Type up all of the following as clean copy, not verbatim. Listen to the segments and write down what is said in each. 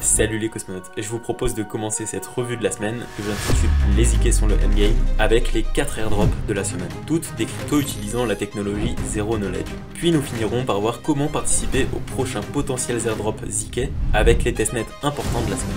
Salut les cosmonautes, je vous propose de commencer cette revue de la semaine que j'intitule Les ZK sont le endgame avec les 4 airdrops de la semaine, toutes des cryptos utilisant la technologie Zero Knowledge. Puis nous finirons par voir comment participer aux prochains potentiels airdrops ZK avec les testnets importants de la semaine.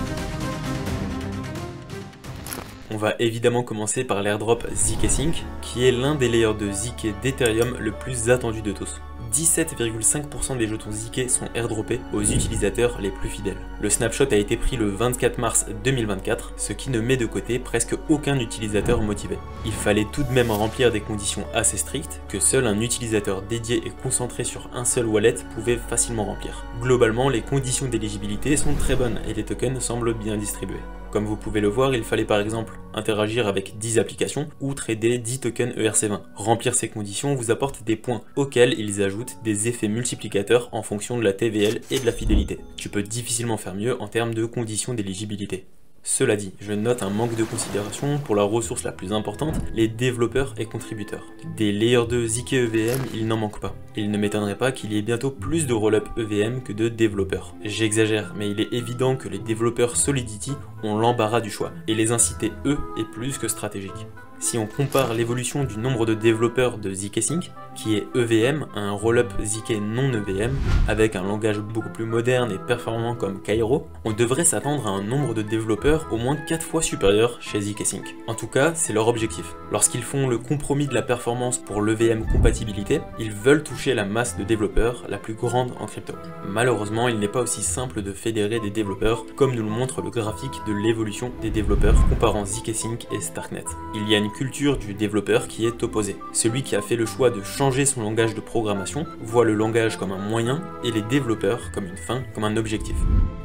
On va évidemment commencer par l'airdrop ZK Sync, qui est l'un des layers de ZK d'Ethereum le plus attendu de tous. 17,5% des jetons ZK sont airdroppés aux utilisateurs les plus fidèles. Le snapshot a été pris le 24 mars 2024, ce qui ne met de côté presque aucun utilisateur motivé. Il fallait tout de même remplir des conditions assez strictes que seul un utilisateur dédié et concentré sur un seul wallet pouvait facilement remplir. Globalement, les conditions d'éligibilité sont très bonnes et les tokens semblent bien distribués. Comme vous pouvez le voir, il fallait par exemple interagir avec 10 applications ou trader 10 tokens ERC20. Remplir ces conditions vous apporte des points auxquels ils ajoutent des effets multiplicateurs en fonction de la TVL et de la fidélité. Tu peux difficilement faire mieux en termes de conditions d'éligibilité. Cela dit, je note un manque de considération pour la ressource la plus importante, les développeurs et contributeurs. Des layers 2 ZK EVM, il n'en manque pas. Il ne m'étonnerait pas qu'il y ait bientôt plus de roll-up EVM que de développeurs. J'exagère, mais il est évident que les développeurs Solidity ont l'embarras du choix, et les inciter eux est plus que stratégique. Si on compare l'évolution du nombre de développeurs de ZK Sync, qui est EVM, à un rollup ZK non EVM, avec un langage beaucoup plus moderne et performant comme Cairo, on devrait s'attendre à un nombre de développeurs au moins 4 fois supérieur chez ZK Sync. En tout cas, c'est leur objectif. Lorsqu'ils font le compromis de la performance pour l'EVM compatibilité, ils veulent toucher la masse de développeurs la plus grande en crypto. Malheureusement, il n'est pas aussi simple de fédérer des développeurs comme nous le montre le graphique de l'évolution des développeurs comparant ZK Sync et Starknet. Il y a une culture du développeur qui est opposée. Celui qui a fait le choix de changer son langage de programmation voit le langage comme un moyen et les développeurs comme une fin, comme un objectif.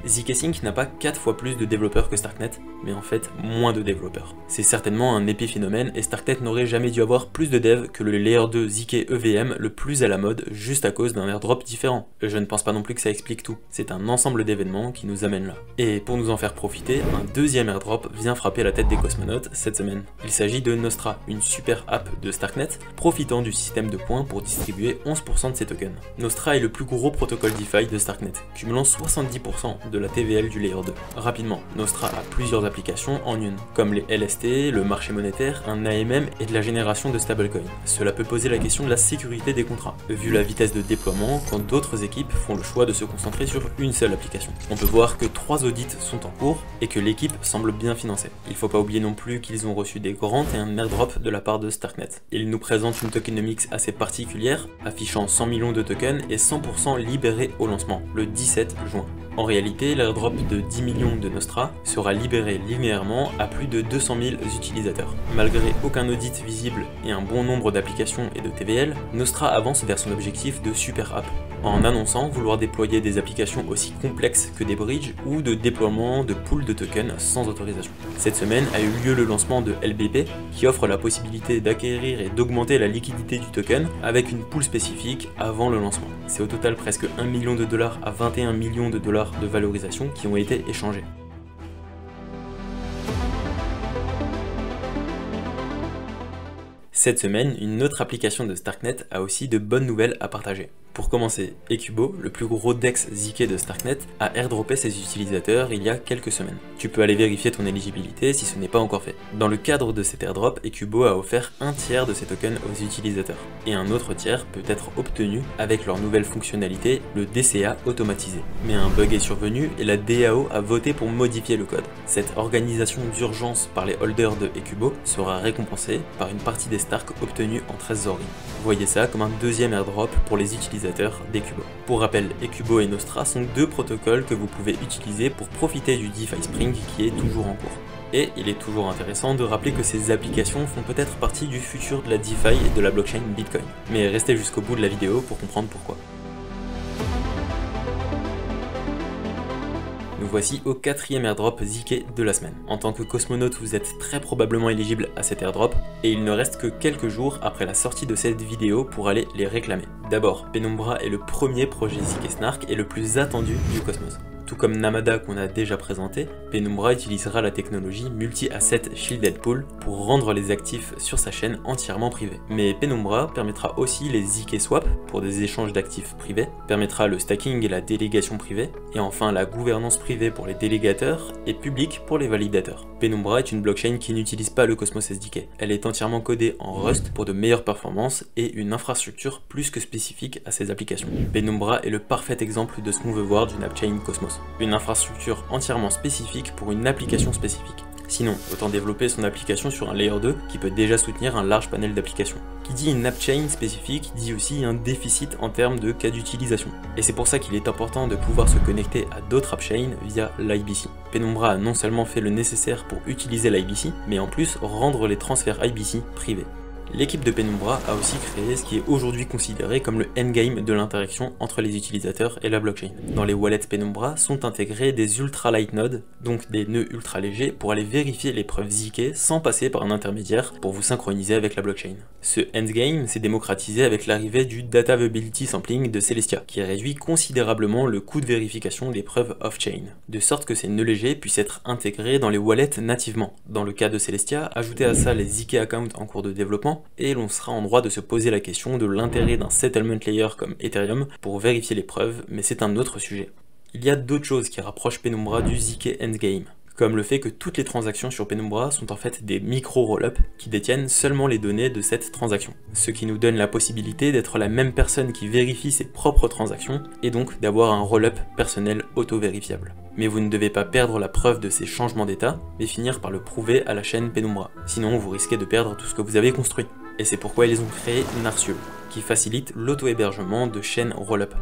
ZK Sync n'a pas 4 fois plus de développeurs que Starknet, mais en fait moins de développeurs. C'est certainement un épiphénomène et Starknet n'aurait jamais dû avoir plus de devs que le layer 2 ZK EVM le plus à la mode juste à cause d'un airdrop différent. Je ne pense pas non plus que ça explique tout, c'est un ensemble d'événements qui nous amènent là. Et pour nous en faire profiter, un deuxième airdrop vient frapper la tête des cosmonautes cette semaine. Il s'agit de Nostra, une super app de Starknet profitant du système de points pour distribuer 11% de ses tokens. Nostra est le plus gros protocole DeFi de Starknet, cumulant 70% de la TVL du layer 2. Rapidement, Nostra a plusieurs applications en une, comme les LST, le marché monétaire, un AMM et de la génération de stablecoins. Cela peut poser la question de la sécurité des contrats, vu la vitesse de déploiement quand d'autres équipes font le choix de se concentrer sur une seule application. On peut voir que 3 audits sont en cours et que l'équipe semble bien financée. Il faut pas oublier non plus qu'ils ont reçu des grants et un airdrop de la part de Starknet. Ils nous présentent une tokenomics assez particulière, affichant 100 millions de tokens et 100% libérés au lancement, le 17 juin. En réalité, l'airdrop de 10 millions de Nostra sera libéré linéairement à plus de 200 000 utilisateurs. Malgré aucun audit visible et un bon nombre d'applications et de TVL, Nostra avance vers son objectif de super app, en annonçant vouloir déployer des applications aussi complexes que des bridges ou de déploiement de pools de tokens sans autorisation. Cette semaine a eu lieu le lancement de LBP, qui offre la possibilité d'acquérir et d'augmenter la liquidité du token avec une pool spécifique avant le lancement. C'est au total presque 1 million de dollars à 21 millions de dollars de valorisation qui ont été échangés. Cette semaine, une autre application de Starknet a aussi de bonnes nouvelles à partager. Pour commencer, Ecubo, le plus gros DEX ZK de Starknet, a airdroppé ses utilisateurs il y a quelques semaines. Tu peux aller vérifier ton éligibilité si ce n'est pas encore fait. Dans le cadre de cet airdrop, Ecubo a offert un tiers de ses tokens aux utilisateurs, et un autre tiers peut être obtenu avec leur nouvelle fonctionnalité, le DCA automatisé. Mais un bug est survenu et la DAO a voté pour modifier le code. Cette organisation d'urgence par les holders de Ecubo sera récompensée par une partie des Stark obtenus en trésorerie. Voyez ça comme un deuxième airdrop pour les utilisateurs d'Ecubo. Pour rappel, Ecubo et Nostra sont deux protocoles que vous pouvez utiliser pour profiter du DeFi Spring qui est toujours en cours. Et il est toujours intéressant de rappeler que ces applications font peut-être partie du futur de la DeFi et de la blockchain Bitcoin. Mais restez jusqu'au bout de la vidéo pour comprendre pourquoi. Nous voici au 4e airdrop ZK de la semaine. En tant que cosmonaute, vous êtes très probablement éligible à cet airdrop et il ne reste que quelques jours après la sortie de cette vidéo pour aller les réclamer. D'abord, Penumbra est le premier projet ZK Snark et le plus attendu du cosmos. Tout comme Namada qu'on a déjà présenté, Penumbra utilisera la technologie Multi-Asset Shielded Pool pour rendre les actifs sur sa chaîne entièrement privés. Mais Penumbra permettra aussi les ZK Swap pour des échanges d'actifs privés, permettra le stacking et la délégation privée, et enfin la gouvernance privée pour les délégateurs et publique pour les validateurs. Penumbra est une blockchain qui n'utilise pas le Cosmos SDK. Elle est entièrement codée en Rust pour de meilleures performances et une infrastructure plus que spécifique à ses applications. Penumbra est le parfait exemple de ce qu'on veut voir d'une appchain Cosmos. Une infrastructure entièrement spécifique pour une application spécifique. Sinon, autant développer son application sur un layer 2 qui peut déjà soutenir un large panel d'applications. Qui dit une appchain spécifique dit aussi un déficit en termes de cas d'utilisation. Et c'est pour ça qu'il est important de pouvoir se connecter à d'autres appchains via l'IBC. Penumbra a non seulement fait le nécessaire pour utiliser l'IBC, mais en plus rendre les transferts IBC privés. L'équipe de Penumbra a aussi créé ce qui est aujourd'hui considéré comme le endgame de l'interaction entre les utilisateurs et la blockchain. Dans les wallets Penumbra sont intégrés des ultra light nodes, donc des nœuds ultra légers pour aller vérifier les preuves ZK sans passer par un intermédiaire pour vous synchroniser avec la blockchain. Ce endgame s'est démocratisé avec l'arrivée du Data Availability Sampling de Celestia, qui réduit considérablement le coût de vérification des preuves off-chain, de sorte que ces nœuds légers puissent être intégrés dans les wallets nativement. Dans le cas de Celestia, ajoutez à ça les ZK accounts en cours de développement, et l'on sera en droit de se poser la question de l'intérêt d'un settlement layer comme Ethereum pour vérifier les preuves, mais c'est un autre sujet. Il y a d'autres choses qui rapprochent Penumbra du ZK Endgame, comme le fait que toutes les transactions sur Penumbra sont en fait des micro-rollups qui détiennent seulement les données de cette transaction, ce qui nous donne la possibilité d'être la même personne qui vérifie ses propres transactions et donc d'avoir un rollup personnel auto-vérifiable. Mais vous ne devez pas perdre la preuve de ces changements d'état, mais finir par le prouver à la chaîne Penumbra, sinon vous risquez de perdre tout ce que vous avez construit. Et c'est pourquoi ils ont créé Narciul, qui facilite l'auto-hébergement de chaînes rollup.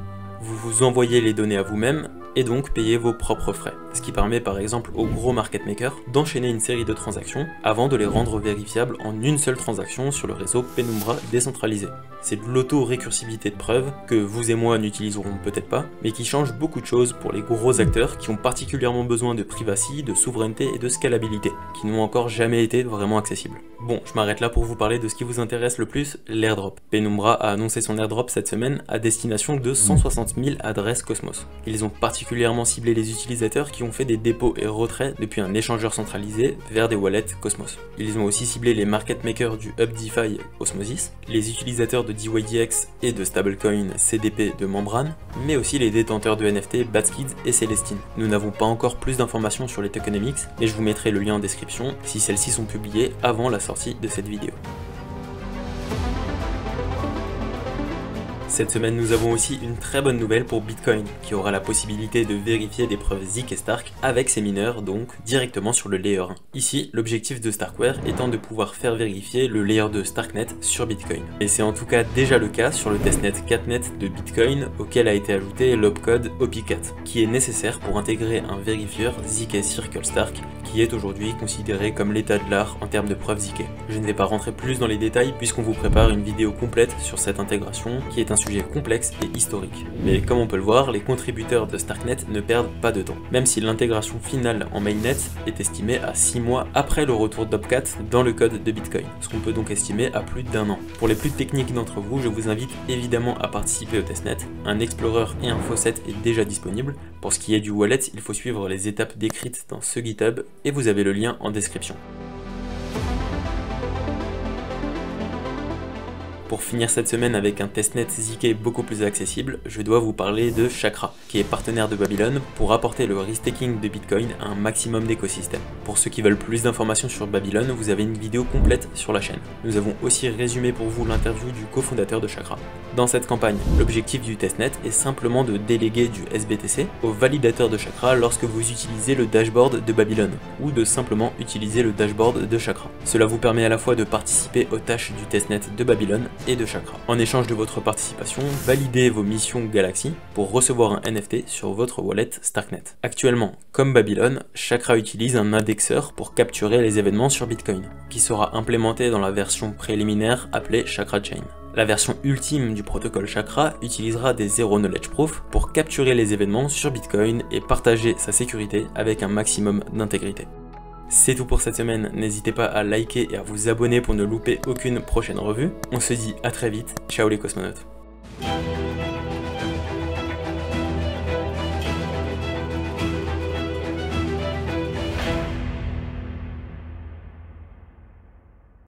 Vous vous envoyez les données à vous-même et donc payez vos propres frais, ce qui permet par exemple aux gros market makers d'enchaîner une série de transactions avant de les rendre vérifiables en une seule transaction sur le réseau Penumbra décentralisé. C'est de l'auto-récursivité de preuves que vous et moi n'utiliserons peut-être pas, mais qui change beaucoup de choses pour les gros acteurs qui ont particulièrement besoin de privacy, de souveraineté et de scalabilité, qui n'ont encore jamais été vraiment accessibles. Bon, je m'arrête là pour vous parler de ce qui vous intéresse le plus, l'airdrop. Penumbra a annoncé son airdrop cette semaine à destination de 160 000 adresses Cosmos. Ils ont particulièrement ciblé les utilisateurs qui ont fait des dépôts et retraits depuis un échangeur centralisé vers des wallets Cosmos. Ils ont aussi ciblé les market makers du hub DeFi Osmosis, les utilisateurs de DYDX et de stablecoin CDP de Membrane, mais aussi les détenteurs de NFT Batskids et Celestine. Nous n'avons pas encore plus d'informations sur les tokenomics, mais je vous mettrai le lien en description si celles-ci sont publiées avant la sortie de cette vidéo. Cette semaine, nous avons aussi une très bonne nouvelle pour Bitcoin, qui aura la possibilité de vérifier des preuves ZK et Stark avec ses mineurs, donc directement sur le Layer 1. Ici, l'objectif de Starkware étant de pouvoir faire vérifier le Layer 2 Starknet sur Bitcoin. Et c'est en tout cas déjà le cas sur le testnet 4net de Bitcoin, auquel a été ajouté l'opcode OP4, qui est nécessaire pour intégrer un vérifieur ZK Circle Stark, qui est aujourd'hui considéré comme l'état de l'art en termes de preuves ZK. Je ne vais pas rentrer plus dans les détails puisqu'on vous prépare une vidéo complète sur cette intégration, qui est un sujet complexe et historique. Mais comme on peut le voir, les contributeurs de Starknet ne perdent pas de temps, même si l'intégration finale en mainnet est estimée à 6 mois après le retour d'Opcat dans le code de Bitcoin, ce qu'on peut donc estimer à plus d'1 an. Pour les plus techniques d'entre vous, je vous invite évidemment à participer au testnet. Un Explorer et un faucet est déjà disponible. Pour ce qui est du wallet, il faut suivre les étapes décrites dans ce GitHub et vous avez le lien en description. Pour finir cette semaine avec un testnet ZK beaucoup plus accessible, je dois vous parler de Chakra, qui est partenaire de Babylon pour apporter le restaking de Bitcoin à un maximum d'écosystèmes. Pour ceux qui veulent plus d'informations sur Babylon, vous avez une vidéo complète sur la chaîne. Nous avons aussi résumé pour vous l'interview du cofondateur de Chakra. Dans cette campagne, l'objectif du testnet est simplement de déléguer du SBTC au validateur de Chakra lorsque vous utilisez le dashboard de Babylon, ou de simplement utiliser le dashboard de Chakra. Cela vous permet à la fois de participer aux tâches du testnet de Babylon et de Chakra. En échange de votre participation, validez vos missions Galaxy pour recevoir un NFT sur votre wallet Starknet. Actuellement, comme Babylon, Chakra utilise un indexeur pour capturer les événements sur Bitcoin, qui sera implémenté dans la version préliminaire appelée Chakra Chain. La version ultime du protocole Chakra utilisera des Zero Knowledge Proof pour capturer les événements sur Bitcoin et partager sa sécurité avec un maximum d'intégrité. C'est tout pour cette semaine, n'hésitez pas à liker et à vous abonner pour ne louper aucune prochaine revue. On se dit à très vite, ciao les cosmonautes.